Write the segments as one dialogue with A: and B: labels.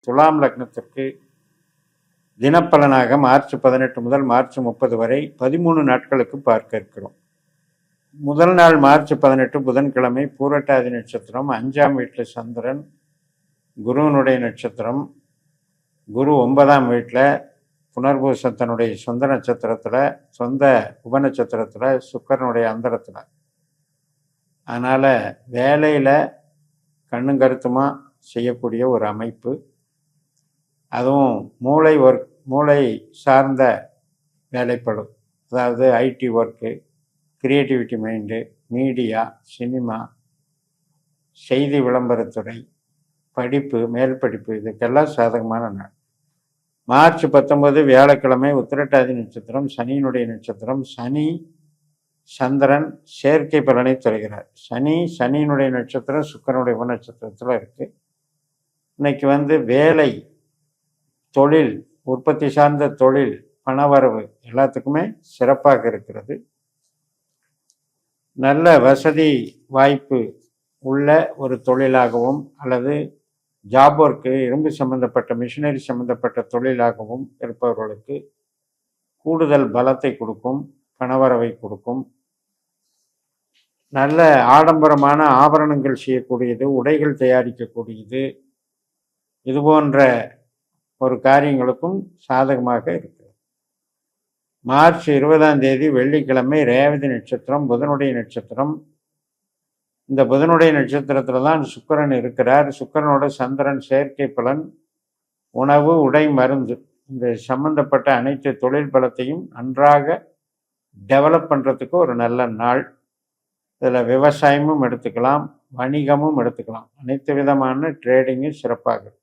A: துலாம் லக்னத்திற்கு தினப்பலனாக மார்ச் 18 முதல் மார்ச் 30 வரை 13 நாட்களுக்கு பார்க்க இருக்கிறோம். முதல் நாள் மார்ச் 18 புதன்கிழமை, பூரட்டாதி நட்சத்திரம், 5ஆம் வீட்டில் சந்திரன், குருவனுடைய நட்சத்திரம். குரு 9ஆம் வீட்டில் புனர்பூசம் தன்னுடைய சொந்த நட்சத்திரத்தில், சொந்த உபநட்சத்திரத்தில், சுக்கரனுடைய அந்தரத்தில். அதனால் வேலையில் கண்ணும் கருத்துமா செய்யக்கூடிய ஒரு அமைப்பு. அதுவும் மூளை சார்ந்த வேலைப்படு, அதாவது IT work, creativity mind, media, cinema, செய்தி விளம்பரத்துறை, படிப்பு, மேல் படிப்பு, இதுக்கெல்லாம் சாதகமான நாள். மார்ச் 19 வியாழக்கிழமை, உத்திரட்டாதி நட்சத்திரம், சனியினுடைய நட்சத்திரம். சனி சந்திரன் சேர்க்கை பலனை தருகிறார். சனியினுடைய நட்சத்திரம் சுக்கிரனுடைய உபநட்சத்திரத்தில் இருக்கு. இன்னைக்கு வேலை, தொழில், உற்பத்தி சார்ந்த தொழில், பணவரவு எல்லாத்துக்குமே சிறப்பாக இருக்கிறது. நல்ல வசதி வாய்ப்பு உள்ள ஒரு தொழிலாகவும் அல்லது ஜாப் ஒர்க்கு, இரும்பு சம்பந்தப்பட்ட, மிஷினரி சம்பந்தப்பட்ட தொழிலாகவும் இருப்பவர்களுக்கு கூடுதல் பலத்தை கொடுக்கும், பணவரவை கொடுக்கும். நல்ல ஆடம்பரமான ஆபரணங்கள் செய்யக்கூடியது, உடைகள் தயாரிக்கக்கூடியது, இது போன்ற ஒரு காரியங்களுக்கும் சாதகமாக இருக்கிறது. மார்ச் 20ஆம் தேதி வெள்ளிக்கிழமை, ரேவதி நட்சத்திரம், புதனுடைய நட்சத்திரம். இந்த புதனுடைய நட்சத்திரத்தில் தான் சுக்கிரன் இருக்கிறார். சுக்கிரனோட சந்திரன் சேர்க்கை பலன். உணவு, உடை, மருந்து, இந்த சம்பந்தப்பட்ட அனைத்து தொழில் பலத்தையும் நன்றாக டெவலப் பண்ணுறதுக்கு ஒரு நல்ல நாள். இதில் விவசாயமும் எடுத்துக்கலாம், வணிகமும் எடுத்துக்கலாம். அனைத்து விதமான ட்ரேடிங்கும் சிறப்பாக இருக்கும்.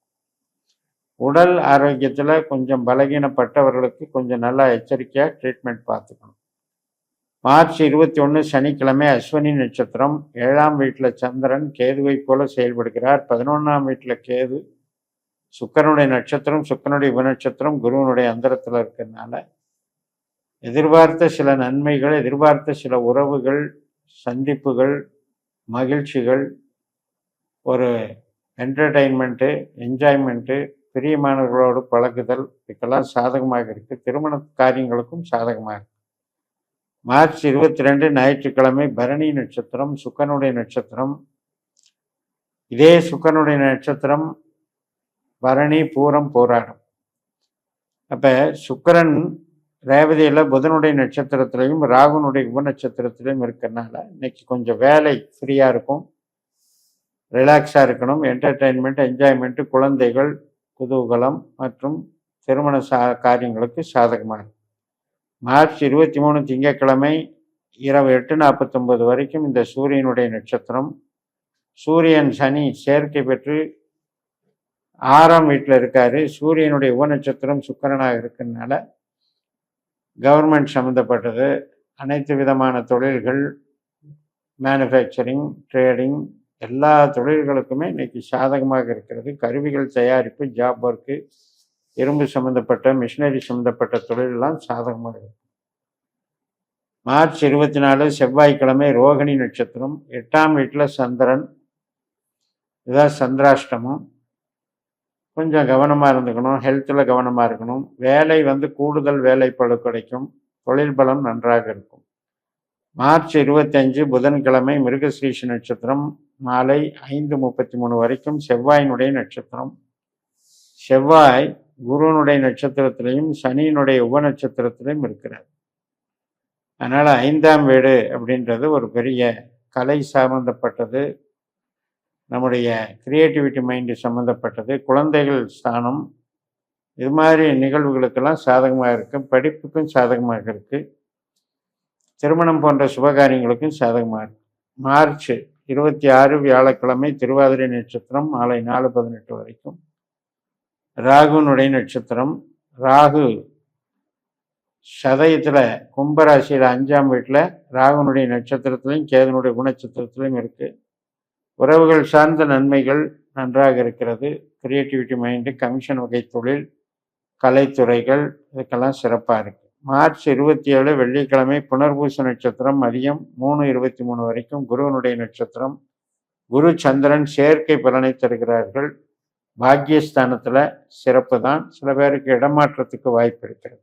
A: உடல் ஆரோக்கியத்தில் கொஞ்சம் பலகீனப்பட்டவர்களுக்கு கொஞ்சம் நல்லா எச்சரிக்கையாக ட்ரீட்மெண்ட் பார்த்துக்கணும். மார்ச் 21 சனிக்கிழமை, அஸ்வினி நட்சத்திரம், 7ஆம் வீட்டில் சந்திரன் கேதுவை போல செயல்படுகிறார். 11ஆம் வீட்டில் கேது, சுக்கிரனுடைய நட்சத்திரம், சுக்கிரனுடைய உபநட்சத்திரம், குருவனுடைய அந்தரத்தில் இருக்கிறதுனால எதிர்பார்த்த சில நன்மைகள், எதிர்பார்த்த சில உறவுகள், சந்திப்புகள், மகிழ்ச்சிகள், ஒரு என்டர்டெயின்மெண்ட்டு, என்ஜாய்மெண்ட்டு, பிரியமானவர்களோடு பழகுதல், இதுக்கெல்லாம் சாதகமாக இருக்குது. திருமண காரியங்களுக்கும் சாதகமாக இருக்கு. மார்ச் 22 ஞாயிற்றுக்கிழமை, பரணி நட்சத்திரம், சுக்கிரனுடைய நட்சத்திரம். இதே சுக்கிரனுடைய நட்சத்திரம் பரணி, பூரம், போராடும். அப்போ சுக்கிரன் ரேவதியில் புதனுடைய நட்சத்திரத்திலையும் ராகுனுடைய உபநட்சத்திரத்திலையும் இருக்கிறதுனால இன்னைக்கு கொஞ்சம் வேலை ஃப்ரீயாக இருக்கும், ரிலாக்ஸாக இருக்கணும். என்டர்டெயின்மெண்ட், என்ஜாய்மெண்ட்டு, குழந்தைகள், குதூகலம் மற்றும் திருமண காரியங்களுக்கு சாதகமாக இருக்கும். மார்ச் 23 திங்கட்கிழமை இரவு 8:49 வரைக்கும் இந்த சூரியனுடைய நட்சத்திரம். சூரியன் சனி சேர்க்கை பெற்று 6ஆம் வீட்டில் இருக்காரு. சூரியனுடைய உபநட்சத்திரம் சுக்கிரனாக இருக்கிறதுனால கவர்மெண்ட் சம்மந்தப்பட்டது, அனைத்து விதமான தொழில்கள், மேனுஃபேக்சரிங், ட்ரேடிங், எல்லா தொழில்களுக்குமே இன்னைக்கு சாதகமாக இருக்கிறது. கருவிகள் தயாரிப்பு, ஜாப் ஒர்க்கு, இரும்பு சம்மந்தப்பட்ட, மிஷினரி சம்மந்தப்பட்ட தொழிலெல்லாம் சாதகமாக இருக்கு. மார்ச் 24 செவ்வாய்க்கிழமை, ரோகிணி நட்சத்திரம், 8ஆம் வீட்டில் சந்திரன். இதுதான் சந்திராஷ்டமம். கொஞ்சம் கவனமாக இருந்துக்கணும், ஹெல்த்தில் கவனமாக இருக்கணும். வேலை கூடுதல் வேலைப்பளு கிடைக்கும், தொழில் பலம் நன்றாக இருக்கும். மார்ச் 25 புதன்கிழமை, மிருகஸ்ரீஷ நட்சத்திரம், மாலை 5:33 வரைக்கும் செவ்வாயினுடைய நட்சத்திரம். செவ்வாய் குருவனுடைய நட்சத்திரத்திலையும் சனியினுடைய உபநட்சத்திரத்திலையும் இருக்கிறார். அதனால் 5ஆம் வீடு அப்படின்றது ஒரு பெரிய கலை சம்பந்தப்பட்டது, நம்முடைய கிரியேட்டிவிட்டி மைண்டு சம்மந்தப்பட்டது, குழந்தைகள் ஸ்தானம், இது மாதிரி நிகழ்வுகளுக்கெல்லாம் சாதகமாக இருக்குது. படிப்புக்கும் சாதகமாக இருக்குது. திருமணம் போன்ற சுபகாரியங்களுக்கும் சாதகமாக இருக்குது. மார்ச் 26 வியாழக்கிழமை, திருவாதிரை நட்சத்திரம், மாலை 4:18 வரைக்கும். ராகுனுடைய நட்சத்திரம். ராகு சதயத்தில் கும்பராசியில் 5ஆம் வீட்டில் ராகுனுடைய நட்சத்திரத்திலையும் கேதுனுடைய குணநட்சத்திரத்திலையும் இருக்குது. உறவுகள் சார்ந்த நன்மைகள் நன்றாக இருக்கிறது. கிரியேட்டிவிட்டி மைண்டு, கமிஷன் வகை தொழில், கலைத்துறைகள், இதுக்கெல்லாம் சிறப்பாக இருக்குது. மார்ச் 27 வெள்ளிக்கிழமை, புனர்பூச நட்சத்திரம், மதியம் 3:23 வரைக்கும் குருவனுடைய நட்சத்திரம். குரு சந்திரன் சேர்க்கை பலனை தருகிறார்கள். பாக்கியஸ்தானத்தில் சிறப்பு தான். சில பேருக்கு இடமாற்றத்துக்கு வாய்ப்பு இருக்கிறது.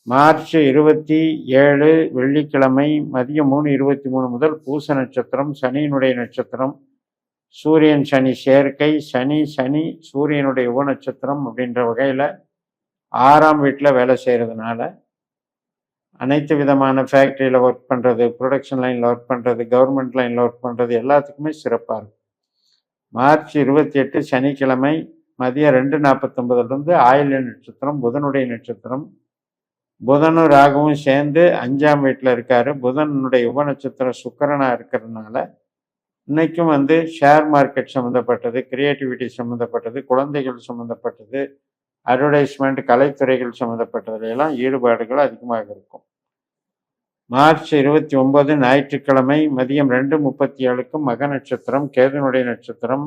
A: மார்ச் 27 வெள்ளிக்கிழமை மதியம் 3:23 முதல் பூச நட்சத்திரம், சனியினுடைய நட்சத்திரம், சூரியன் சனி சேர்க்கை, சனி சூரியனுடைய உப நட்சத்திரம் அப்படின்ற வகையில் 6ஆம் வீட்டில் வேலை செய்கிறதுனால அனைத்து விதமான ஃபேக்ட்ரியில் ஒர்க் பண்ணுறது, ப்ரொடக்ஷன் லைனில் ஒர்க் பண்ணுறது, கவர்மெண்ட் லைனில் ஒர்க் பண்ணுறது எல்லாத்துக்குமே சிறப்பாக இருக்கும். மார்ச் 28 சனிக்கிழமை மதியம் 2:49 ஆயில்ய நட்சத்திரம், புதனுடைய நட்சத்திரம். புதனும் ராகுவும் சேர்ந்து 5ஆம் வீட்டில் இருக்காரு. புதனுடைய உப நட்சத்திரம் சுக்கிரனாக இருக்கிறதுனால இன்னைக்கும் ஷேர் மார்க்கெட் சம்மந்தப்பட்டது, கிரியேட்டிவிட்டி சம்மந்தப்பட்டது, குழந்தைகள் சம்மந்தப்பட்டது, அட்வர்டைஸ்மெண்ட், கலைத்துறைகள் சம்மந்தப்பட்டதுல எல்லாம் ஈடுபாடுகள் அதிகமாக இருக்கும். மார்ச் 29 ஞாயிற்றுக்கிழமை மதியம் 2:37 மக நட்சத்திரம், கேதுனுடைய நட்சத்திரம்.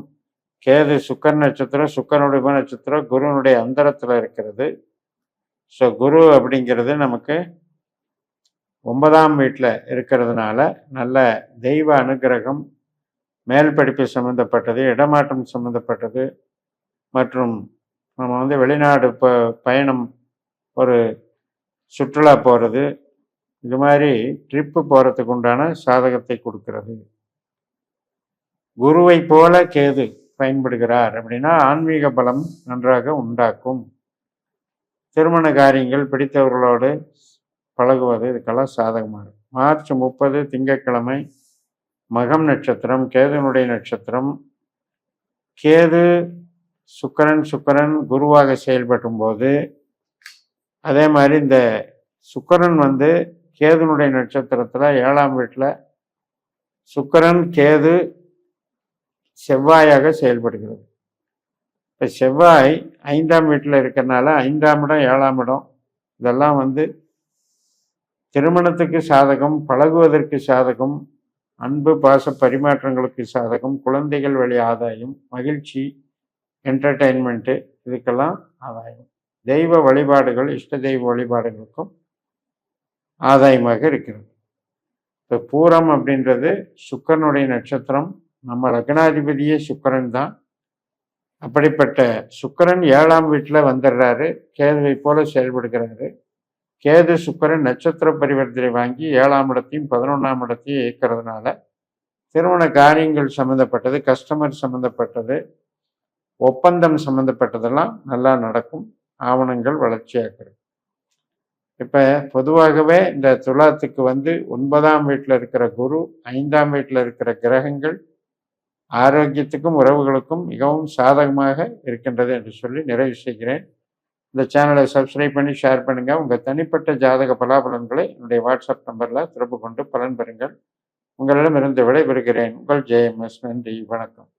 A: கேது சுக்கர நட்சத்திரம், சுக்கரனுடைய உப நட்சத்திரம், குருனுடைய அந்தரத்தில் இருக்கிறது. ஸோ குரு அப்படிங்கிறது நமக்கு 9ஆம் வீட்டில் இருக்கிறதுனால நல்ல தெய்வ அனுகிரகம், மேல் படிப்பு சம்மந்தப்பட்டது, இடமாற்றம் சம்மந்தப்பட்டது, மற்றும் நம்ம வெளிநாடு பயணம், ஒரு சுற்றுலா போகிறது, இது மாதிரி ட்ரிப்பு போகிறதுக்கு உண்டான சாதகத்தை கொடுக்கிறது. குருவை போல கேது பயன்படுகிறார் அப்படின்னா ஆன்மீக பலம் நன்றாக உண்டாக்கும். திருமண காரியங்கள், பிடித்தவர்களோடு பழகுவது, இதுக்கெல்லாம் சாதகமாக இருக்கும். மார்ச் 30 திங்கட்கிழமை மகம் நட்சத்திரம், கேதுனுடைய நட்சத்திரம். கேது சுக்கரன் குருவாக செயல்படும் போது, அதே மாதிரி இந்த சுக்கரன் கேதுனுடைய நட்சத்திரத்தில் 7ஆம் வீட்டில் சுக்கரன் கேது செவ்வாயாக செயல்படுகிறது. இப்போ செவ்வாய் 5ஆம் வீட்டில் இருக்கிறனால 5ஆம் இடம் 7ஆம் இடம் இதெல்லாம் திருமணத்துக்கு சாதகம், பழகுவதற்கு சாதகம், அன்பு பாச பரிமாற்றங்களுக்கு சாதகம், குழந்தைகள் வழி ஆதாயம், மகிழ்ச்சி, என்டர்டெயின்மெண்ட்டு, இதுக்கெல்லாம் ஆதாயம். தெய்வ வழிபாடுகள், இஷ்ட தெய்வ வழிபாடுகளுக்கும் ஆதாயமாக இருக்கிறது. இப்போ பூரம் அப்படின்றது சுக்கரனுடைய நட்சத்திரம். நம்ம லக்னாதிபதியே சுக்கரன் தான். அப்படிப்பட்ட சுக்கரன் 7ஆம் வீட்டில் வந்துடுறாரு, கேதுவை போல செயல்படுகிறாரு. கேது சுக்கரன் நட்சத்திர பரிவர்த்தனை வாங்கி 7ஆம் இடத்தையும் 11ஆம் இடத்தையும் இயக்கிறதுனால திருமண காரியங்கள் சம்மந்தப்பட்டது, கஸ்டமர் சம்மந்தப்பட்டது, ஒப்பந்தம் சம்மந்தப்பட்டதெல்லாம் நல்லா நடக்கும். ஆவணங்கள் வளர்ச்சியாகிறது. இப்போ பொதுவாகவே இந்த துலாத்துக்கு 9ஆம் வீட்டில் இருக்கிற குரு, 5ஆம் வீட்டில் இருக்கிற கிரகங்கள் ஆரோக்கியத்துக்கும் உறவுகளுக்கும் மிகவும் சாதகமாக இருக்கின்றது என்று சொல்லி நிறைவு செய்கிறேன். இந்த சேனலை சப்ஸ்கிரைப் பண்ணி ஷேர் பண்ணுங்கள். உங்கள் தனிப்பட்ட ஜாதக பலாபலன்களை என்னுடைய வாட்ஸ்அப் நம்பரில் தொடர்பு கொண்டு பலன் பெறுங்கள். உங்களிடமிருந்து விடைபெறுகிறேன். உங்கள் JMS. நன்றி, வணக்கம்.